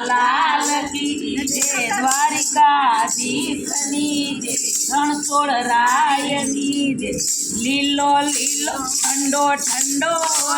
लाल की जय द्वारिकाधीशनी जय रणछोड़ रायनी जय લીલો લીલો ઠંડો ઠંડો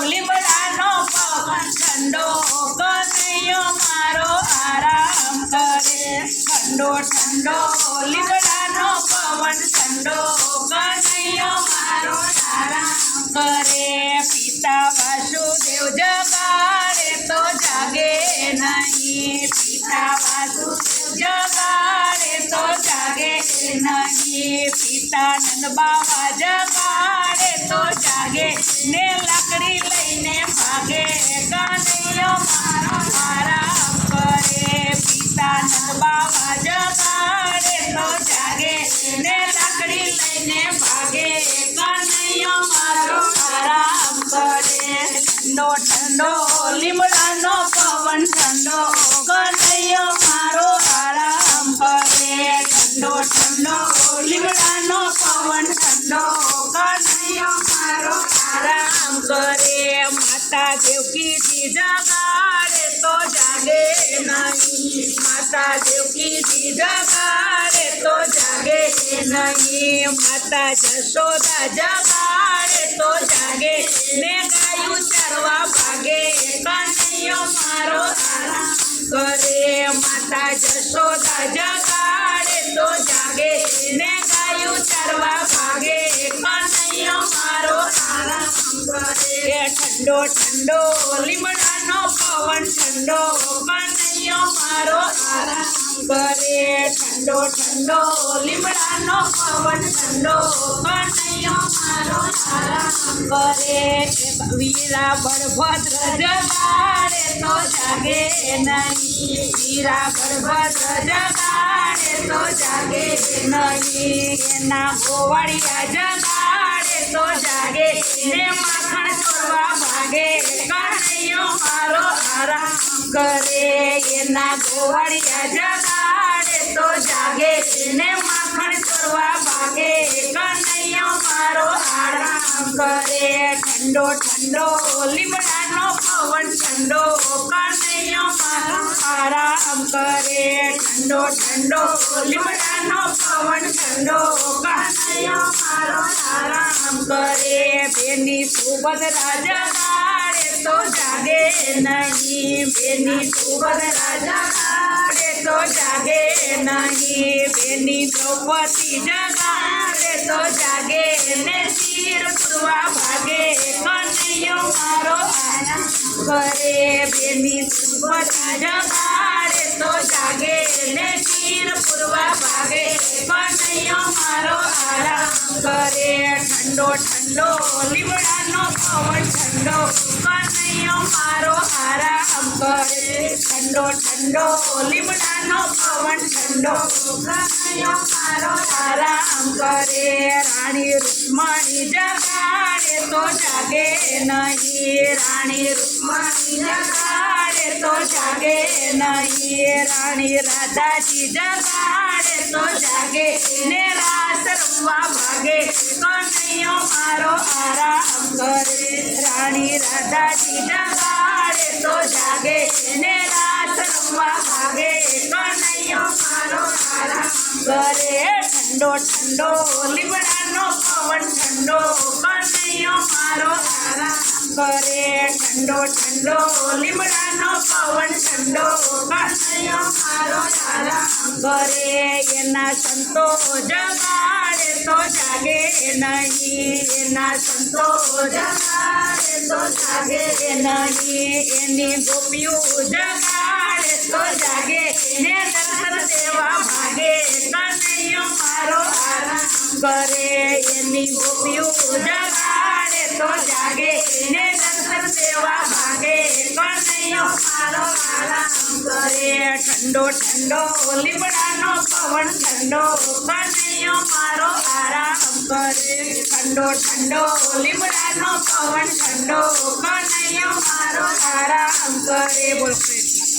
લીમડાનો પવન ઠંડો કનૈયો મારો આરામ કરે ઠંડો ઠંડો લીમડાનો પવન ઠંડો કનૈયો મારો આરામ કરે પિતા વાસુદેવ જગાડે તો જાગે નહીં પિતા વાસુદેવ જગાડે તો જાગે નહીં પિતા નંદ બાવા જગાડે તો જાગે ને લાકડી લઈને ભાગે કનૈયો મારો આરામ કરે પિતા નંદ બાવા જગાડે તો જાગે ને લાકડી લઈને ભાગે કનૈયો મારો આરામ કરે ઠંડો ઠંડો લીમડાનો પવન ઠંડો કનૈયો મારો આરામ કરે ઠંડો ઠંડો લીમડાનો પવન ઠંડો કનૈયો મારો આરામ કરે માતા દેવકીજી જગાડે તો જાગે નહીં માતા દેવકીજી જગાડે તો જાગે નહીં માતા જશોદા જગાડે તો જાગે ને ગાયું ચરવા ભાગે કનૈયો મારો આરામ કરે માતા જશોદા જગાડે તો જાગે ને ગાયું ચરવા ભાગે કનૈયો મારો આરામ કરે ઠંડો ઠંડો લીમડાનો પવન ઠંડો કનૈયો મારો આરામ કરે ઠંડો ઠંડો લીમડાનો પવન ઠંડો કનૈયો મારો આરામ કરે વીરા બળભદ્ર જગાડે તો જાગે નહીં વીરા બળભદ્ર જગાડે તો જાગે નહીં એના ગોવાળિયા જગાડે તો જાગે ને માખણ ચોરવા ભાગે કનૈયો મારો આરામ કરે એના ગોવાળિયા જગાડે તો જાગે ને માખણ ચોરવા ભાગે કનૈયો મારો આરામ કરે ઠંડો ઠંડો લીમડાનો પવન ઠંડો કનૈયો મારો આરામ કરે ઠંડો ઠંડો લીમડાનો પવન ઠંડો કનૈયો મારો આરામ કરે બેની સુભદ્રા જગાડે તો જાગે નહીં બેની સુભદ્રા જગાડે તો જાગે નહીં બેની દ્રૌપદી જગાડે તો જાગે ને શિર પૂરવા ભાગે કનૈયો મારો આરામ કરે બેની સુભદ્રા જગાડે તો જાગે ને શિર પૂરવા ભાગે કનૈયો મારો આરામ કરે ઠંડો ઠંડો લીમડાનો પવન ઠંડો કનૈયો મારો આરામ કરે ઠંડો ઠંડો લીમડાનો પવન ઠંડો કનૈયો મારો આરામ કરે રાણી રૂકમણી જગાડે તો જાગે નહીં રાણી રૂકમણી જગાડે તો જાગે નહીં રાણી રાધાજી જગાડે તો જાગે ને રાસ રમવા ભાગે કનૈયો મારો આરામ કરે રાણી રાધાજી જગાડે તો જાગે ને રાસ રમવા ભાગે કનૈયો મારો આરામ કરે ઠંડો ઠંડો લીમડાનો પવન ઠંડો કનૈયો મારો આરામ કરે ઠંડો ઠંડો લીમડાનો પવન ઠંડો કનૈયો મારો આરામ કરે એના સંતો જગાડે તો જાગે નહીં એના સંતો જગાડે તો જાગે નહીં એની ગોપીઓ જગાડે તો જાગે ને દર્શન દેવા ભાગે કનૈયો મારો આરામ કરે એની ગોપીઓ જગાડે તો જાગે ને દર્શન દેવા ભાગે કનૈયો મારો આરામ કરે ઠંડો ઠંડો લીમડાનો પવન ઠંડો કનૈયો મારો આરામ કરે ઠંડો ઠંડો લીમડાનો પવન ઠંડો કનૈયો મારો આરામ કરે બોલ કૃષ્ણ